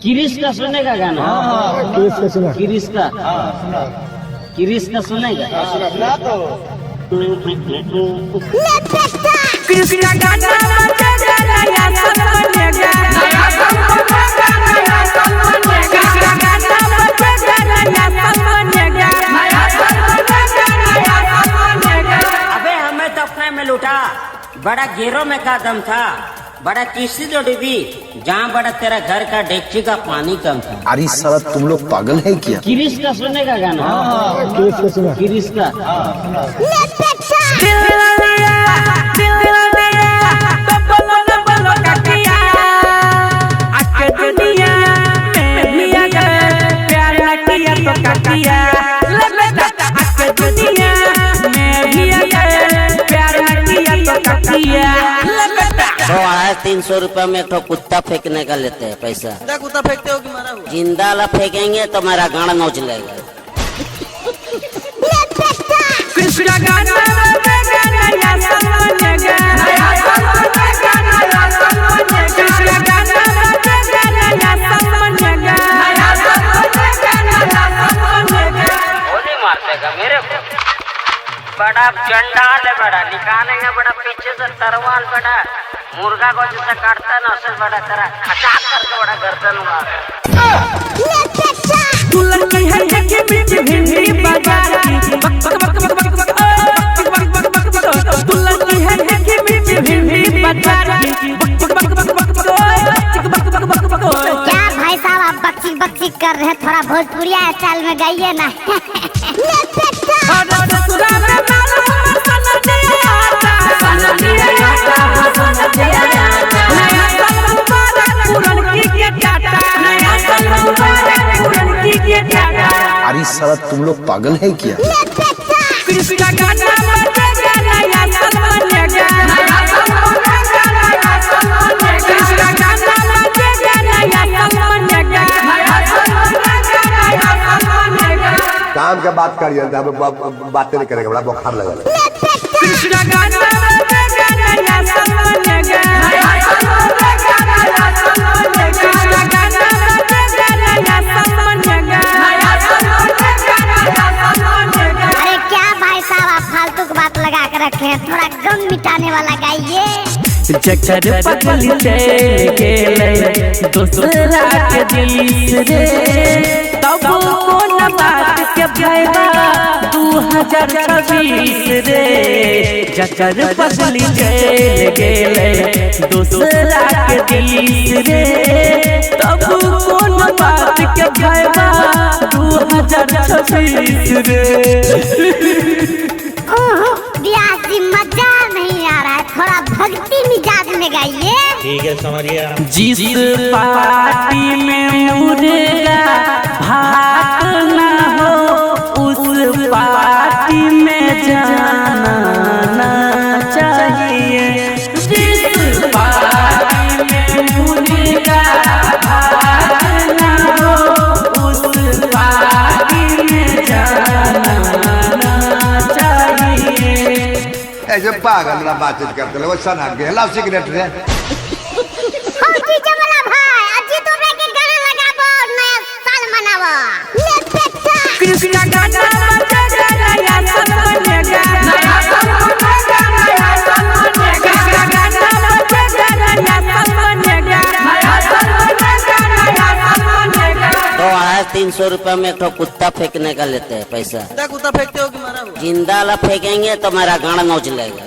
किरिश का सुनेगा गाना? किरिश का सुना। किरिश का किरिश का सुनेगा? सुना तो किरिश का गाना बजेगा नया साल बनेगा, नया साल बनेगा, नया साल बनेगा। किरिश का गाना बजेगा नया साल बनेगा, नया साल बनेगा, नया साल बनेगा। अबे हमें तो अपने में लूटा, बड़ा गेरों में का दम था, बड़ा किसी तो डूबी जहाँ बड़ा तेरा घर का डेगची का पानी कम था। अरे साला तुम लोग पागल है क्या? किरिश का सुनेगा गाना? किरिश का सुना। किरिश का दिल लिया तो बोलो न बोलो कटिया, आज के दुनिया में भी अगर प्यार न किया तो कटिया। आज के दुनिया में भी अगर प्यार न किया तो कटिया। 300 रुपया में एक ठो कुत्ता फेंकने का लेते हैं पैसा। कुत्ता फेंकते हो कि मारा हुआ? जिंदा ला फेंकेंगे तो मेरा गाना नोच लेगा। कृष्णा गाना बजेगा नया साल बनेगा, नया साल बनेगा, नया साल बनेगा। कृष्णा गाना बजेगा नया साल बनेगा, नया साल बनेगा, नया साल बनेगा। गोली मार देगा मेरे को। बड़ा चंडाल है, बड़ा निकालेंगे, बड़ा पीछे से तरवाल, बड़ा मुर्गा को जैसे काटता ना उसे बड़ा तेरा खचाक करके बड़ा गर्दन मार। तू लड़की है कि बीच भिंडी बाजार की, बक बक बक बक बक बक बक बक बक बक। तू लड़की है कि बीच भिंडी बाजार की, बक बक बक बक बक बक बक बक बक। क्या भाई साहब आप बकचिक बकचिक कर रहे हैं, थोड़ा भोजपुरिया स्टाइल में गाइए ना। अरे साला तुम लोग पागल है क्या? कृष्णा गाना बजेगा नया साल बनेगा, नया साल बनेगा, नया साल बनेगा। कृष्णा गाना बजेगा नया साल बनेगा, नया साल बनेगा, नया साल बनेगा। काम का बात करिए, बातें नहीं करेगा, बड़ा बुखार लगा। कृष्णा गाना बजेगा नया साल बनेगा, नया साल बनेगा, नया साल बनेगा। कृष्णा गाना बजेगा नया साल बनेगा, नया साल बनेगा, नया साल बनेगा। अरे क्या भाई साहब आप फालतू की बात लगा कर रखे हैं, थोड़ा गम मिटाने वाला गाइए। जकर पगल चल गेले दूसरा के दिल रे, तब कोन बात के भैया 2026 रे। जकर पगल चल गेले दूसरा के दिल रे, तब कोन बात के भैया 2026 रे। ब्याह जी मजा नहीं आ रहा है, थोड़ा भक्ति मिजाज में गाइए। ठीक है समझिए। जिस पार्टी में मुर्गा भात ना हो, उस पार्टी में जाना ना चाहिए। जिस पार्टी में मुर्गा भात ना हो, उस पार्टी में जाना ना चाहिए। ऐसे पागल ना बातचीत करते लोग, सना के लाओ सिगरेट रे। हौजी जमला भाई अजी तो के गाना लगाबो, नया साल मनाबो। कृष्णा गाना बजेगा नया साल बनेगा, नया साल बनेगा, नया साल बनेगा। कृष्णा गाना बजेगा नया साल बनेगा, नया साल बनेगा, नया साल बनेगा। 300 रुपया में एक ठो कुत्ता फेंकने का लेते हैं पैसा। कुत्ता फेंकते हो कि मारा हुआ? जिंदा ला फेंकेंगे तो मेरा गाना नोच लेगा।